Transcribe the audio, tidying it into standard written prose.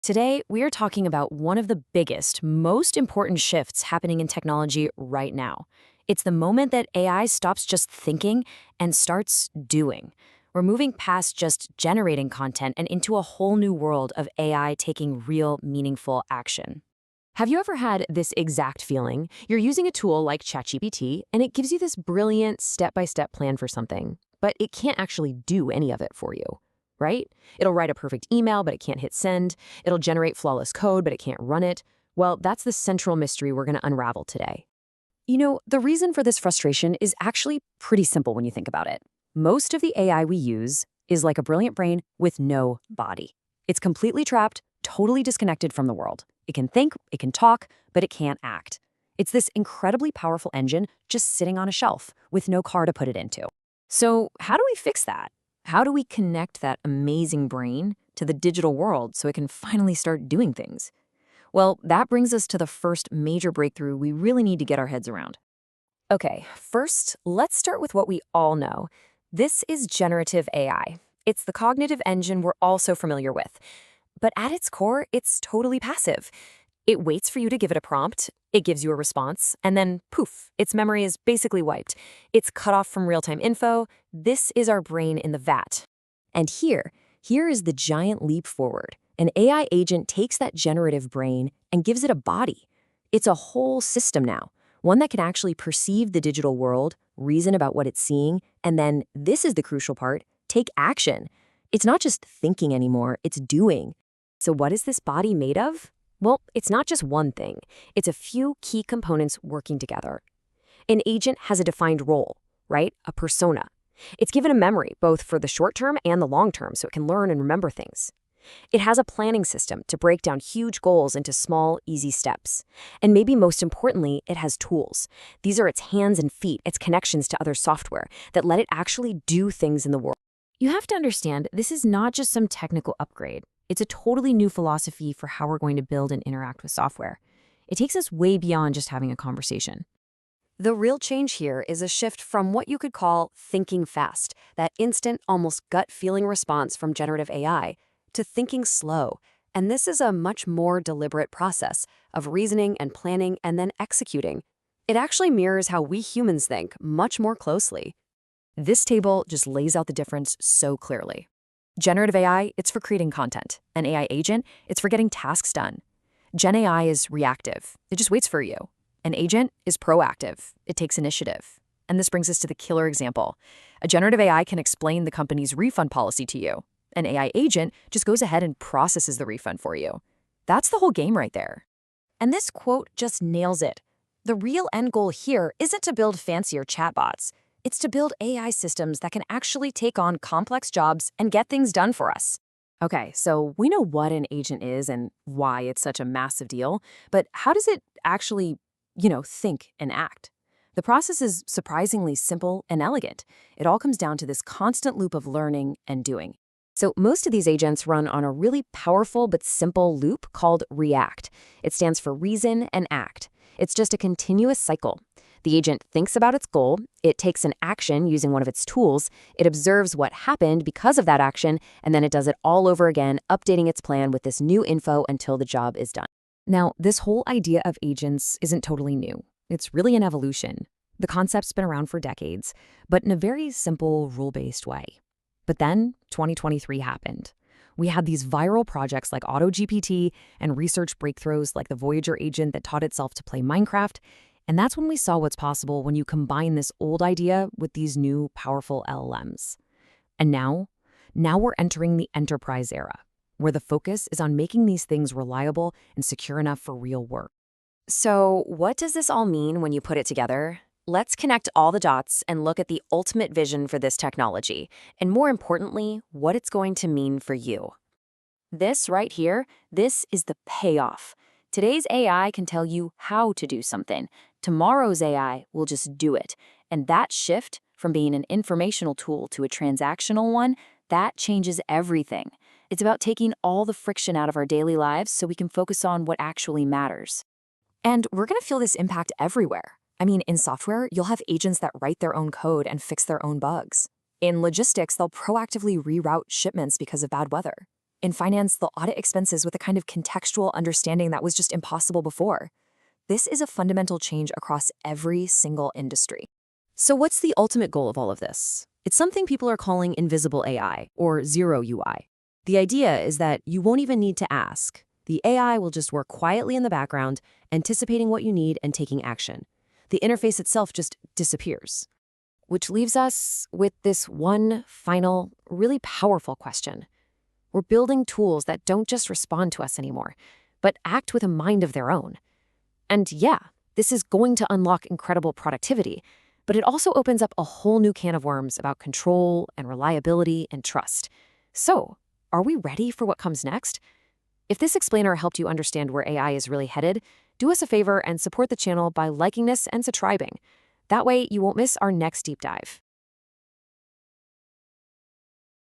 Today, we are talking about one of the biggest, most important shifts happening in technology right now. It's the moment that AI stops just thinking and starts doing. We're moving past just generating content and into a whole new world of AI taking real, meaningful action. Have you ever had this exact feeling? You're using a tool like ChatGPT, and it gives you this brilliant step-by-step plan for something, but it can't actually do any of it for you, right? It'll write a perfect email, but it can't hit send. It'll generate flawless code, but it can't run it. Well, that's the central mystery we're going to unravel today. The reason for this frustration is actually pretty simple when you think about it. Most of the AI we use is like a brilliant brain with no body. It's completely trapped, totally disconnected from the world. It can think, it can talk, but it can't act. It's this incredibly powerful engine just sitting on a shelf with no car to put it into. So how do we fix that? How do we connect that amazing brain to the digital world so it can finally start doing things? Well, that brings us to the first major breakthrough we really need to get our heads around. Okay, first, let's start with what we all know. This is generative AI. It's the cognitive engine we're all so familiar with. But at its core, it's totally passive. It waits for you to give it a prompt, it gives you a response, and then poof, its memory is basically wiped. It's cut off from real-time info. This is our brain in the vat. And here is the giant leap forward. An AI agent takes that generative brain and gives it a body. It's a whole system now, one that can actually perceive the digital world, reason about what it's seeing, and then, this is the crucial part, take action. It's not just thinking anymore, it's doing. So what is this body made of? Well, it's not just one thing. It's a few key components working together. An agent has a defined role, right? A persona. It's given a memory, both for the short term and the long term, so it can learn and remember things. It has a planning system to break down huge goals into small, easy steps. And maybe most importantly, it has tools. These are its hands and feet, its connections to other software that let it actually do things in the world. You have to understand, this is not just some technical upgrade. It's a totally new philosophy for how we're going to build and interact with software. It takes us way beyond just having a conversation. The real change here is a shift from what you could call thinking fast, that instant, almost gut-feeling response from generative AI, to thinking slow. And this is a much more deliberate process of reasoning and planning and then executing. It actually mirrors how we humans think much more closely. This table just lays out the difference so clearly. Generative AI, it's for creating content. An AI agent, it's for getting tasks done. Gen AI is reactive. It just waits for you. An agent is proactive. It takes initiative. And this brings us to the killer example. A generative AI can explain the company's refund policy to you. An AI agent just goes ahead and processes the refund for you. That's the whole game right there. And this quote just nails it. The real end goal here isn't to build fancier chatbots. It's to build AI systems that can actually take on complex jobs and get things done for us. Okay, so we know what an agent is and why it's such a massive deal, but how does it actually, think and act? The process is surprisingly simple and elegant. It all comes down to this constant loop of learning and doing. So most of these agents run on a really powerful but simple loop called REACT. It stands for reason and act. It's just a continuous cycle. The agent thinks about its goal, it takes an action using one of its tools, it observes what happened because of that action, and then it does it all over again, updating its plan with this new info until the job is done. Now, this whole idea of agents isn't totally new. It's really an evolution. The concept's been around for decades, but in a very simple, rule-based way. But then, 2023 happened. We had these viral projects like AutoGPT and research breakthroughs like the Voyager agent that taught itself to play Minecraft. And that's when we saw what's possible when you combine this old idea with these new powerful LLMs. And now we're entering the enterprise era, where the focus is on making these things reliable and secure enough for real work. So what does this all mean when you put it together? Let's connect all the dots and look at the ultimate vision for this technology, and more importantly, what it's going to mean for you. This right here, this is the payoff. Today's AI can tell you how to do something. Tomorrow's AI will just do it. And that shift from being an informational tool to a transactional one, that changes everything. It's about taking all the friction out of our daily lives so we can focus on what actually matters. And we're going to feel this impact everywhere. I mean, in software, you'll have agents that write their own code and fix their own bugs. In logistics, they'll proactively reroute shipments because of bad weather. In finance, they'll audit expenses with a kind of contextual understanding that was just impossible before. This is a fundamental change across every single industry. So what's the ultimate goal of all of this? It's something people are calling invisible AI, or zero UI. The idea is that you won't even need to ask. The AI will just work quietly in the background, anticipating what you need and taking action. The interface itself just disappears. Which leaves us with this one final, really powerful question. We're building tools that don't just respond to us anymore, but act with a mind of their own. And yeah, this is going to unlock incredible productivity, but it also opens up a whole new can of worms about control and reliability and trust. So, are we ready for what comes next? If this explainer helped you understand where AI is really headed, do us a favor and support the channel by liking this and subscribing. That way, you won't miss our next deep dive.